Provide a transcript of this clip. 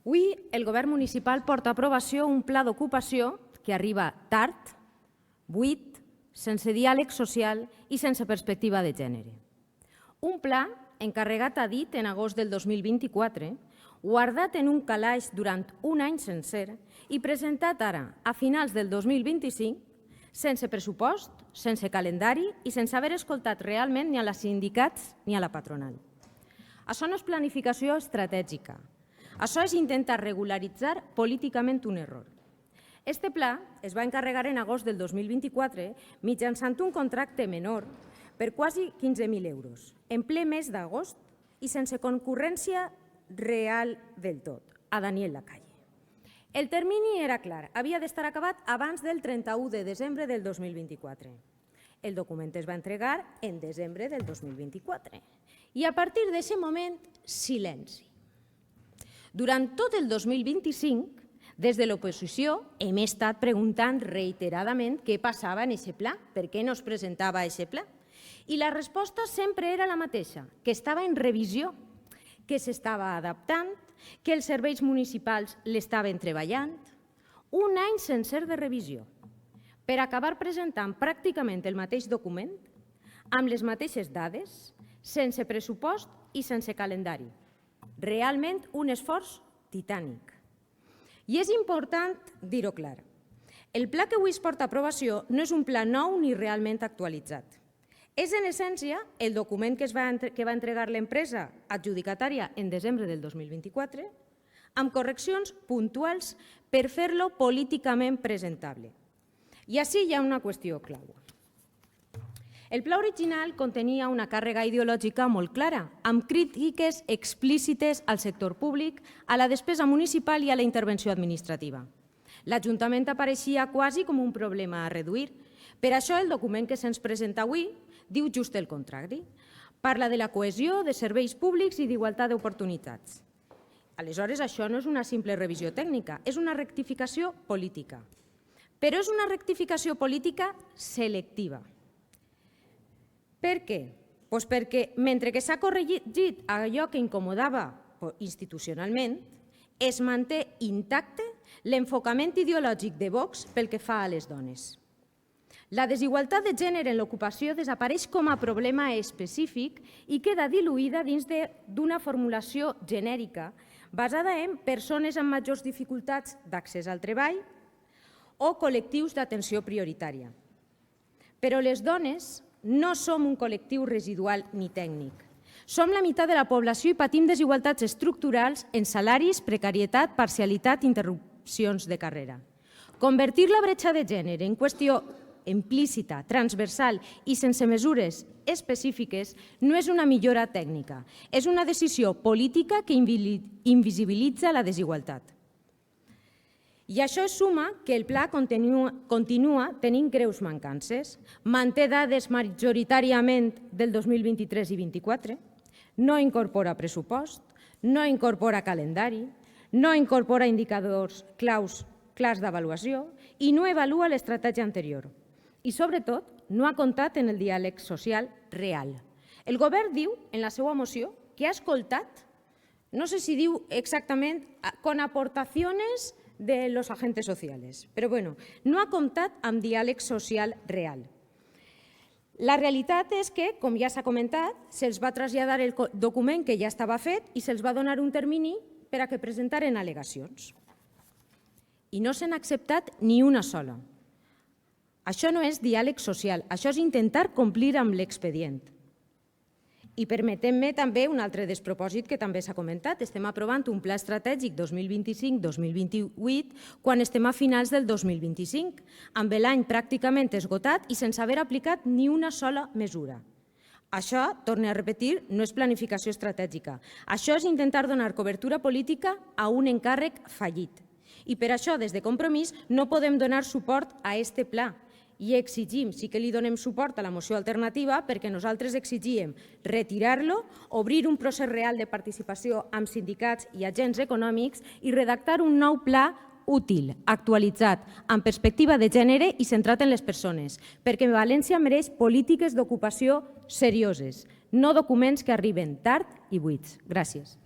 Avui el govern municipal porta a aprovació un pla d'ocupació que arriba tard, buit, sense diàleg social i sense perspectiva de gènere. Un pla encarregat a dit en agost del 2024, guardat en un calaix durant un any sencer i presentat ara, a finals del 2025, sense pressupost, sense calendari i sense haver escoltat realment ni a les sindicats ni a la patronal. Això no és planificació estratègica. Això és intentar regularitzar políticament un error. Este pla es va encarregar en agost del 2024 mitjançant un contracte menor per quasi 15.000 euros, en ple mes d'agost i sense concurrència real del tot, a Daniel Lacalle. El termini era clar, havia d'estar acabat abans del 31 de desembre del 2024. El document es va entregar en desembre del 2024 i a partir d'aquest moment, silenci. Durant tot el 2025, des de l'oposició hem estat preguntant reiteradament què passava en aquest pla, per què no es presentava aquest pla. I la resposta sempre era la mateixa, que estava en revisió, que s'estava adaptant, que els serveis municipals l'estaven treballant. Un any sencer de revisió, per acabar presentant pràcticament el mateix document, amb les mateixes dades, sense pressupost i sense calendari. Realment un esforç titànic. I és important dir-ho clar. El pla que avui es porta a aprovació no és un pla nou ni realment actualitzat. És, en essència, el document que va entregar l'empresa adjudicatària en desembre del 2024 amb correccions puntuals per fer-lo políticament presentable. I ací hi ha una qüestió clau. El pla original contenia una càrrega ideològica molt clara, amb crítiques explícites al sector públic, a la despesa municipal i a la intervenció administrativa. L'Ajuntament apareixia quasi com un problema a reduir. Per això el document que se'ns presenta avui diu just el contrari. Parla de la cohesió, de serveis públics i d'igualtat d'oportunitats. Aleshores, això no és una simple revisió tècnica, és una rectificació política. Però és una rectificació política selectiva. Per què? Doncs perquè mentre que s'ha corregit allò que incomodava institucionalment, es manté intacte l'enfocament ideològic de Vox pel que fa a les dones. La desigualtat de gènere en l'ocupació desapareix com a problema específic i queda diluïda dins d'una formulació genèrica basada en persones amb majors dificultats d'accés al treball o col·lectius d'atenció prioritària. Però les dones no som un col·lectiu residual ni tècnic. Som la meitat de la població i patim desigualtats estructurals en salaris, precarietat, parcialitat i interrupcions de carrera. Convertir la bretxa de gènere en qüestió implícita, transversal i sense mesures específiques no és una millora tècnica, és una decisió política que invisibilitza la desigualtat. I això es suma que el pla continua tenint greus mancances, manté dades majoritàriament del 2023 i 2024, no incorpora pressupost, no incorpora calendari, no incorpora indicadors clars d'avaluació i no avalua l'estratègia anterior. I, sobretot, no ha comptat en el diàleg social real. El govern diu, en la seva moció, que ha escoltat, no sé si diu exactament, con aportaciones de los agentes sociales. Però bueno, no ha comptat amb diàleg social real. La realitat és que, com ja s'ha comentat, se'ls va traslladar el document que ja estava fet i se'ls va donar un termini per a que presentaren al·legacions. I no se n'ha acceptat ni una sola. Això no és diàleg social, això és intentar complir amb l'expedient. I permetem-me també un altre despropòsit que també s'ha comentat. Estem aprovant un pla estratègic 2025-2028 quan estem a finals del 2025, amb l'any pràcticament esgotat i sense haver aplicat ni una sola mesura. Això, torno a repetir, no és planificació estratègica. Això és intentar donar cobertura política a un encàrrec fallit. I per això, des de Compromís, no podem donar suport a aquest pla. I exigim, sí que li donem suport a la moció alternativa perquè nosaltres exigíem retirar-lo, obrir un procés real de participació amb sindicats i agents econòmics i redactar un nou pla útil, actualitzat, amb perspectiva de gènere i centrat en les persones, perquè València mereix polítiques d'ocupació serioses, no documents que arriben tard i buits. Gràcies.